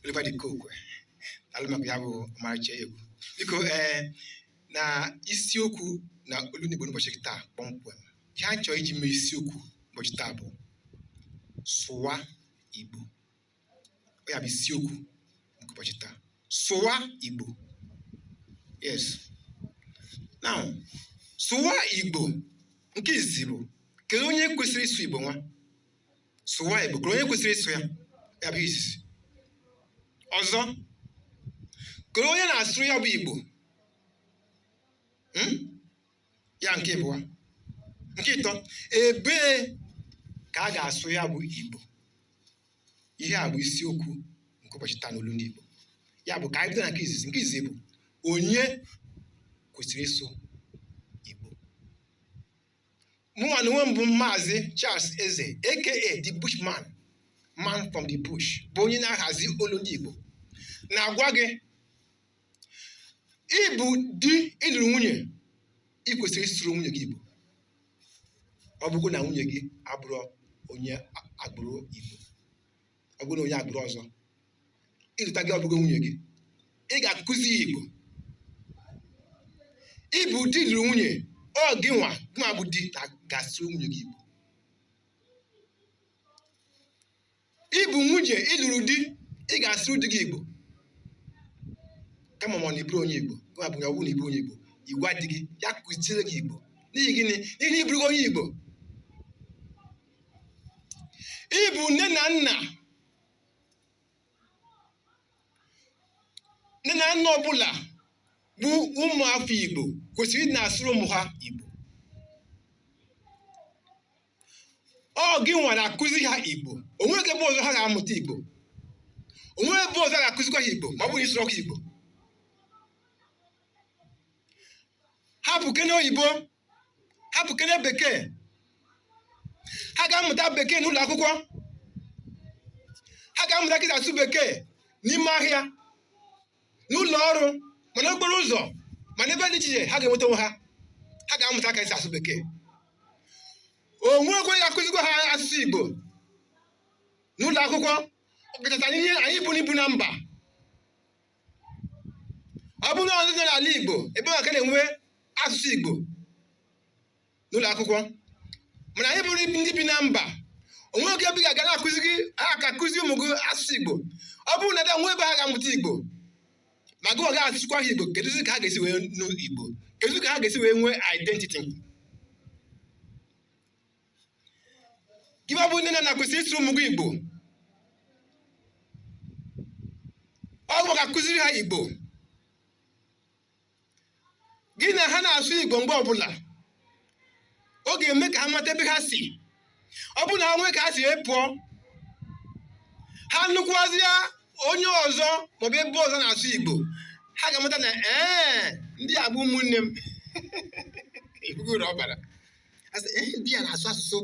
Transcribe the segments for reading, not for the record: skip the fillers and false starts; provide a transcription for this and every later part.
Oliver the Coke. Alụmakụ ọmarịcha egwu. Biko na isiokwu na olu n'Igbo n'ụbọchị taa kpọmkwem. Ihe anyị chọrọ iji mee isiokwu ụbọchị taa bụ Sụwa Igbo. Ọ ya bụ isiokwu nke ụbọchị taa. Sụwa Igbo. Yes. Now, Sụwa Igbo nke izizi bụ kedu onye kwesịrị ịsụ Igbo nwa? Sụwa Igbo kedu onye kwesịrị ịsụ ya? Ya bụ izizi. Ọzọ, kedu onye na-asụ ya bụ Igbo? Ya nke ịbụa. Nke ịtọ, ebee ka a ga-asụ ya bụ Igbo? Ihe a bụ isiokwu nke ụbọchị taa n'olu ndị Igbo. Ya bụ ka anyị bido na nke izizi. Nke izizi bụ onye kwesịrị ịsụ Igbo. Mụnwa na onwe m bụ Maazị Charles Eze aka the Bushman, man from the bush, bụ onye na-ahazi olu ndị Igbo. Na-agwa gị, ịbụ di ịlụrụ nwunye, ị kwesịrị ịsụrụ nwunye gị Igbo. Ọ bụrụ na nwunye gị abụrụ onye agbụrụ Igbo, ọ bụrụ na onye agbụrụ ọzọ, ịlụta gị ọbụgo nwunye gị, ị ga-akụzi Igbo. Ịbụ di lụrụ nwunye, ọ gị nwa bụ di ga-asụrụ nwunye gị Igbo. Ịbụ nwunye ịlụrụ di, ị ga-asụrụ di gị Igbo. Kama ma ọ na-eburu onye Igbo, gwa bụ na ọ bụrụ na ịbụ onye Igbo, igwa di gị ya kụziere gị Igbo. N'ihi gịnị? N'ihi na ịbụrụ onye Igbo. Ịbụ nne na nna ọbụla bụ ụmụafọ Igbo kwesịrị ịdị na-asụrụ ụmụ ha Igbo. Ọ gị nwa na-akụzi ha Igbo. Onweghị ebe ọzọ ha ga-amụta Igbo. Onweghị ebe ọzọ ha ga-akụzikwa ha Igbo ma ọ bụrụ ịsụrụ ọkụ Igbo. Hapụ kene oyibo, hapụ kene bekee. Ha ga-amụta bekee n'ụlọ akwụkwọ. Ha ga-amụta kịta asụ bekee n'ime ahịa, n'ụlọ ọrụ, ma n'okporo ụzọ, ma n'ebe dị iche iche ha ga-enweta onwe ha. Ha ga-amụta ka esi asụ bekee. Onwekwe ga-akụzikwa ha asụsụ Igbo n'ụlọ akwụkwọ. Ọkachasị ihe anyị bụ n'ibu na mba. Ọ bụrụ na ọzọ nọ n'ala Igbo, ebe ọ ka na-enwe asụsụ Igbo n'ụlọ akwụkwọ, mana anyị bụrụ ndị bi na mba, onwe oge ebe ga-aga na-akụzi gị aka akụzi ụmụ gị asụsụ Igbo. Ọ bụrụ na nwe ebe ha ga-amụta Igbo ma gị ọga asụsụkwa ha Igbo, kedu ka ha ga-esi wee nụ Igbo? Kedu ka ha ga-esi wee nwee identity? Gị bụ nne na kwesịrị ịsụrụ ụmụ gị Igbo. Ọ bụ ga-akụziri ha Igbo. Gị na ha na-asụ Igbo mgbe ọbụla, ọ ga-eme ka ha mata ebe ha si. Ọ bụ na ha nwee ka ha si pụọ, ha nụkwazị ya onye ọzọ maọbụ ebe ọzọ na-asụ Igbo, ha ga-amata na ndị a bụ ụmụnne m. Ibugoro ọbara ndị a na-asụ asụsụ,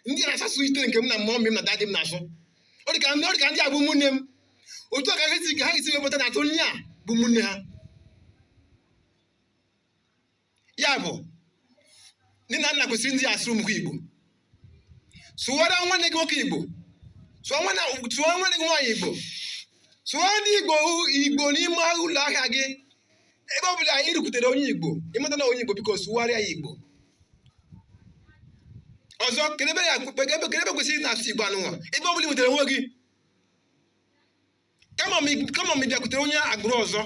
ndị a na-asụ asụsụ ite nke m na mmụọ m na dadị m na-asụ. Ọ dị ka ndị a bụ ụmụnne m. Otu a ka ha ga-esi wepụta na atụ onye a bụ ụmụnne ha. Ya bụ, nne na nna kwesịrị ndị asụrụ ụmụ Igbo. Sụwara nwanne gị nwoke Igbo, sụọ nwanne gị nwaanyị Igbo, sụọ ndị Igbo n'ime ụlọ ahịa gị. Ebe ọ bụla ị rukwutere onye Igbo, ịmata na onye Igbo, biko sụwarịa ya Igbo. Ọzọ, kedu ebe kwesịrị na-asụ Igbo anụnwa? Ebe ọ bụla ị nwetara onwe gị, kama m bịakwutere onye agbụrụ ọzọ,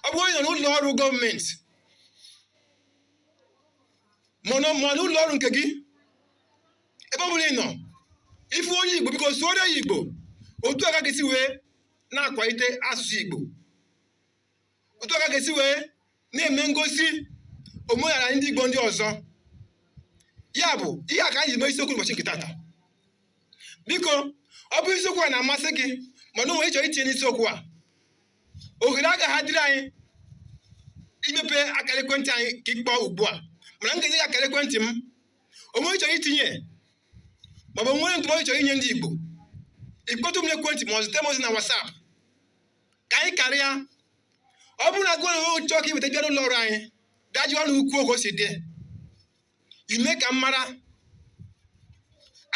ọ bụ onye nọ n'ụlọ ọrụ gọọmenti ma n'ụlọ ọrụ nke gị, ebe ọ bụla ị nọ, ifu onye Igbo, biko sụọrọ ya Igbo. Otu aka ga-esi wee na-akwalite asụsụ Igbo. Otu aka ga-esi wee na-eme ngosi omenala ndị Igbo ndị ọzọ. Ya bụ ihe a ka anyị ji mee isiokwu ụbọchị nke tata. Biko, ọ bụ isiokwu a na-amasị gị mana onwe ịchọrọ itinye n'isiokwu a, ohere agaghị adịrị anyị imepe akara ekwentị anyị ka ị kpọọ ugbu a. Mana m ga-enye gị akara ekwentị m. Onwe ịchọrọ itinye maọbụ nwere ndụmọdụ ịchọrọ inye ndị Igbo, ịkpọtụ m n'ekwentị ma ọ zute m ozi na WhatsApp ka anyị karịa. Ọ bụrụ na gụọ na chọọ ka iweta bịa n'ụlọ ọrụ anyị, gaa jụọ na ukwu ogo si dị, ime ka m mara.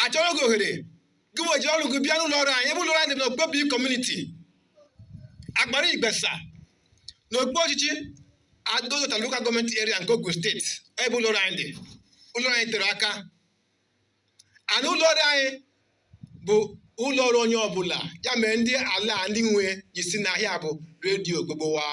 Achọrọ gị ohere gị weji ọrụ gị bịa n'ụlọ ọrụ anyị. Ebe ụlọ ọrụ anyị dị n'Okpebi Community, Agbara Igbesa n'okpuru ọchịchị Adozota Local Government Area nke Ogun Steeti ebe ụlọ ọrụ anyị dị. Ụlọ anyị tere aka. Ana ụlọ ọrụ anyị bụ ụlọ ọrụ onye ọbụla, ya mere ndị ala ndị nwe isi n'ahịa bụ redio gbogbowa.